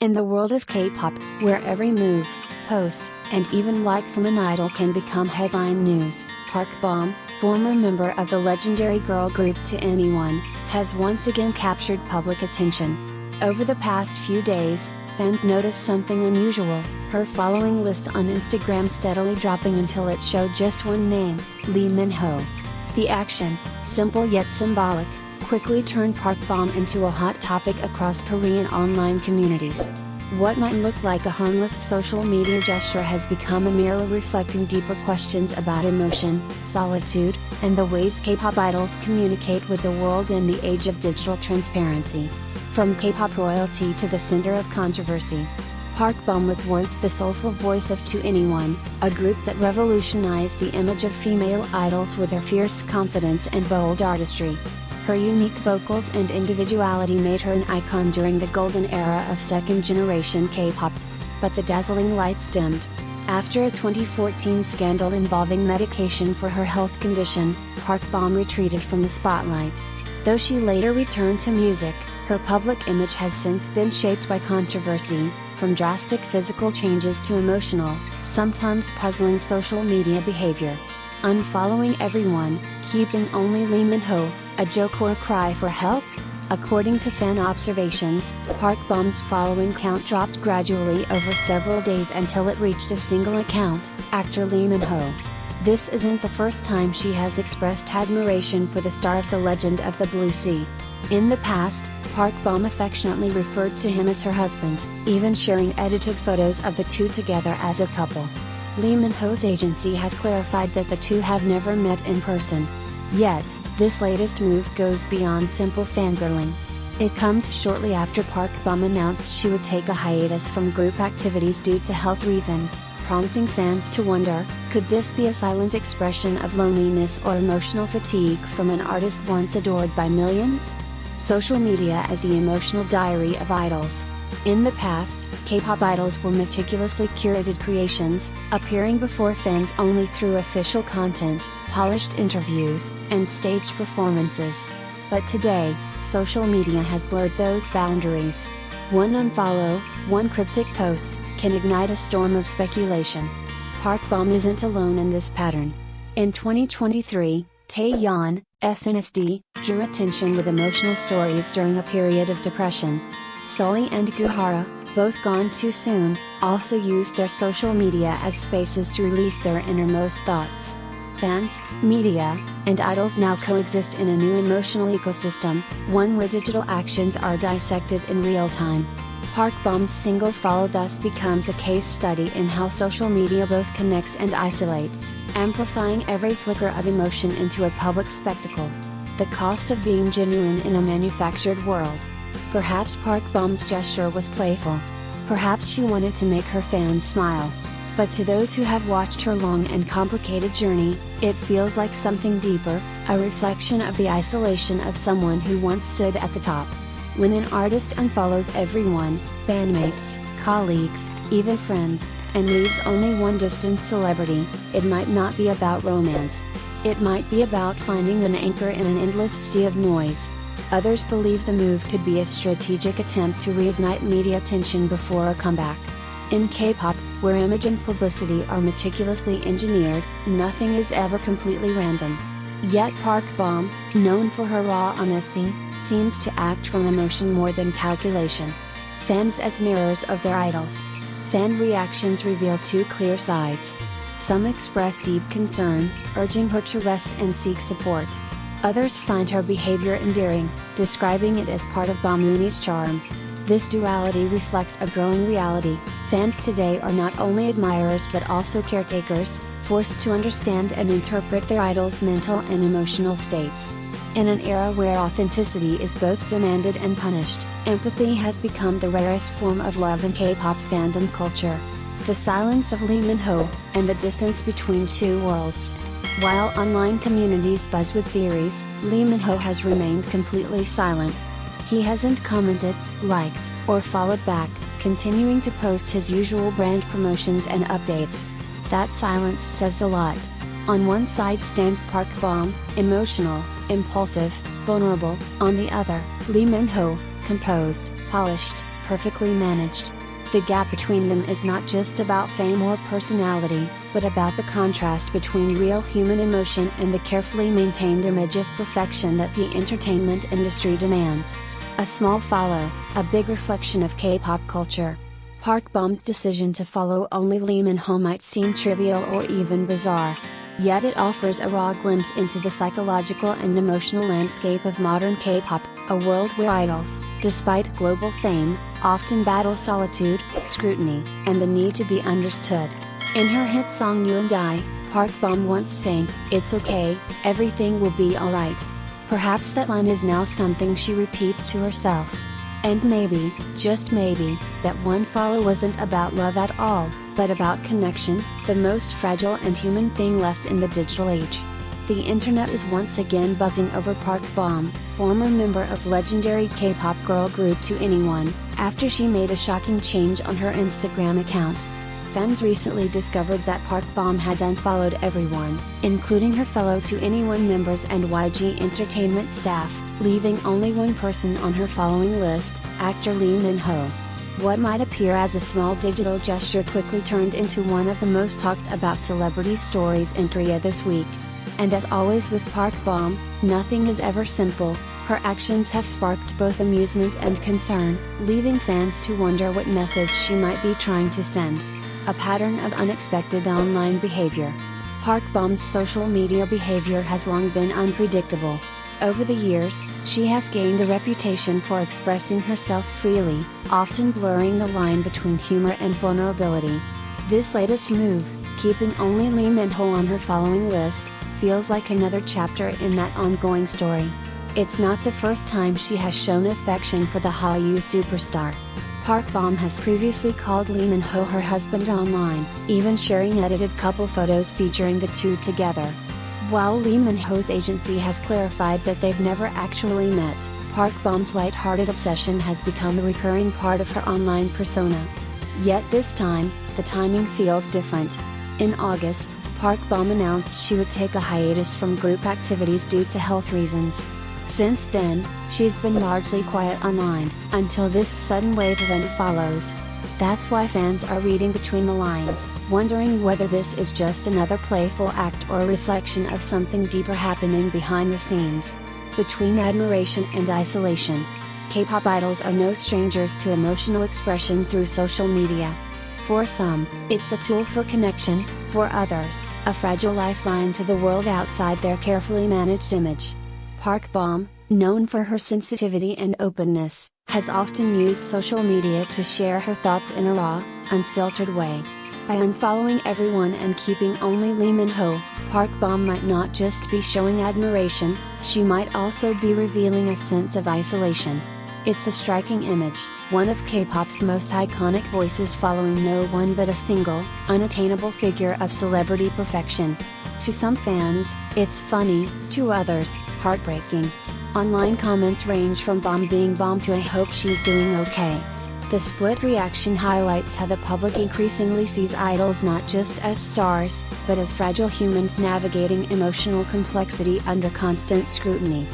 In the world of K-pop, where every move, post, and even like from an idol can become headline news, Park Bom, former member of the legendary girl group To Anyone, has once again captured public attention. Over the past few days, fans noticed something unusual: her following list on Instagram steadily dropping until it showed just one name, Lee Min-ho. The action, simple yet symbolic, quickly turned Park Bom into a hot topic across Korean online communities. What might look like a harmless social media gesture has become a mirror reflecting deeper questions about emotion, solitude, and the ways K-pop idols communicate with the world in the age of digital transparency. From K-pop royalty to the center of controversy, Park Bom was once the soulful voice of To Anyone, a group that revolutionized the image of female idols with their fierce confidence and bold artistry. Her unique vocals and individuality made her an icon during the golden era of second-generation K-pop. But the dazzling lights dimmed. After a 2014 scandal involving medication for her health condition, Park Bom retreated from the spotlight. Though she later returned to music, her public image has since been shaped by controversy, from drastic physical changes to emotional, sometimes puzzling social media behavior. Unfollowing everyone, keeping only Lee Min-ho, a joke or a cry for help? According to fan observations, Park Bom's following count dropped gradually over several days until it reached a single account, actor Lee Min-ho. This isn't the first time she has expressed admiration for the star of the Legend of the Blue Sea. In the past, Park Bom affectionately referred to him as her husband, even sharing edited photos of the two together as a couple. Lee Min-ho's agency has clarified that the two have never met in person. Yet, this latest move goes beyond simple fangirling. It comes shortly after Park Bom announced she would take a hiatus from group activities due to health reasons, prompting fans to wonder, could this be a silent expression of loneliness or emotional fatigue from an artist once adored by millions? Social media as the emotional diary of idols. In the past, K-pop idols were meticulously curated creations, appearing before fans only through official content, polished interviews, and staged performances. But today, social media has blurred those boundaries. One unfollow, one cryptic post, can ignite a storm of speculation. Park Bom isn't alone in this pattern. In 2023, Taeyeon, SNSD, drew attention with emotional stories during a period of depression. Sully and Guhara, both gone too soon, also used their social media as spaces to release their innermost thoughts. Fans, media, and idols now coexist in a new emotional ecosystem, one where digital actions are dissected in real time. Park Bom's single Follow thus becomes a case study in how social media both connects and isolates, amplifying every flicker of emotion into a public spectacle. The cost of being genuine in a manufactured world. Perhaps Park Bom's gesture was playful. Perhaps she wanted to make her fans smile. But to those who have watched her long and complicated journey, it feels like something deeper, a reflection of the isolation of someone who once stood at the top. When an artist unfollows everyone, bandmates, colleagues, even friends, and leaves only one distant celebrity, it might not be about romance. It might be about finding an anchor in an endless sea of noise. Others believe the move could be a strategic attempt to reignite media attention before a comeback. In K-pop, where image and publicity are meticulously engineered, nothing is ever completely random. Yet Park Bom, known for her raw honesty, seems to act from emotion more than calculation. Fans as mirrors of their idols. Fan reactions reveal two clear sides. Some express deep concern, urging her to rest and seek support. Others find her behavior endearing, describing it as part of Bomuni's charm. This duality reflects a growing reality. Fans today are not only admirers but also caretakers, forced to understand and interpret their idols' mental and emotional states. In an era where authenticity is both demanded and punished, empathy has become the rarest form of love in K-pop fandom culture. The silence of Lee Min-ho, and the distance between two worlds. While online communities buzz with theories, Lee Min-ho has remained completely silent. He hasn't commented, liked, or followed back, continuing to post his usual brand promotions and updates. That silence says a lot. On one side stands Park Bom, emotional, impulsive, vulnerable. On the other, Lee Min-ho, composed, polished, perfectly managed. The gap between them is not just about fame or personality, but about the contrast between real human emotion and the carefully maintained image of perfection that the entertainment industry demands. A small follow, a big reflection of K-pop culture. Park Bom's decision to follow only Lee Min-ho might seem trivial or even bizarre. Yet it offers a raw glimpse into the psychological and emotional landscape of modern K-pop, a world where idols, despite global fame, often battle solitude, scrutiny, and the need to be understood. In her hit song You and I, Park Bom once sang, "It's okay, everything will be alright." Perhaps that line is now something she repeats to herself. And maybe, just maybe, that one follow wasn't about love at all, but about connection, the most fragile and human thing left in the digital age. The internet is once again buzzing over Park Bom, former member of legendary K-pop girl group To Anyone, after she made a shocking change on her Instagram account. Fans recently discovered that Park Bom had unfollowed everyone, including her fellow To Anyone members and YG Entertainment staff, leaving only one person on her following list, actor Lee Min-ho. What might appear as a small digital gesture quickly turned into one of the most talked about celebrity stories in Korea this week. And as always with Park Bom, nothing is ever simple. Her actions have sparked both amusement and concern, leaving fans to wonder what message she might be trying to send. A pattern of unexpected online behavior. Park Bom's social media behavior has long been unpredictable. Over the years, she has gained a reputation for expressing herself freely, often blurring the line between humor and vulnerability. This latest move, keeping only Lee Min-ho on her following list, feels like another chapter in that ongoing story. It's not the first time she has shown affection for the Hallyu superstar. Park Bom has previously called Lee Min-ho her husband online, even sharing edited couple photos featuring the two together. While Lee Min-ho's agency has clarified that they've never actually met, Park Bom's light-hearted obsession has become a recurring part of her online persona. Yet this time, the timing feels different. In August, Park Bom announced she would take a hiatus from group activities due to health reasons. Since then, she's been largely quiet online, until this sudden wave of unfollows. That's why fans are reading between the lines, wondering whether this is just another playful act or a reflection of something deeper happening behind the scenes. Between admiration and isolation, K-pop idols are no strangers to emotional expression through social media. For some, it's a tool for connection, for others, a fragile lifeline to the world outside their carefully managed image. Park Bom, known for her sensitivity and openness, has often used social media to share her thoughts in a raw, unfiltered way. By unfollowing everyone and keeping only Lee Min-ho, Park Bom might not just be showing admiration, she might also be revealing a sense of isolation. It's a striking image, one of K-pop's most iconic voices following no one but a single, unattainable figure of celebrity perfection. To some fans, it's funny, to others, heartbreaking. Online comments range from "Bom being Bom" to "I hope she's doing okay." The split reaction highlights how the public increasingly sees idols not just as stars, but as fragile humans navigating emotional complexity under constant scrutiny.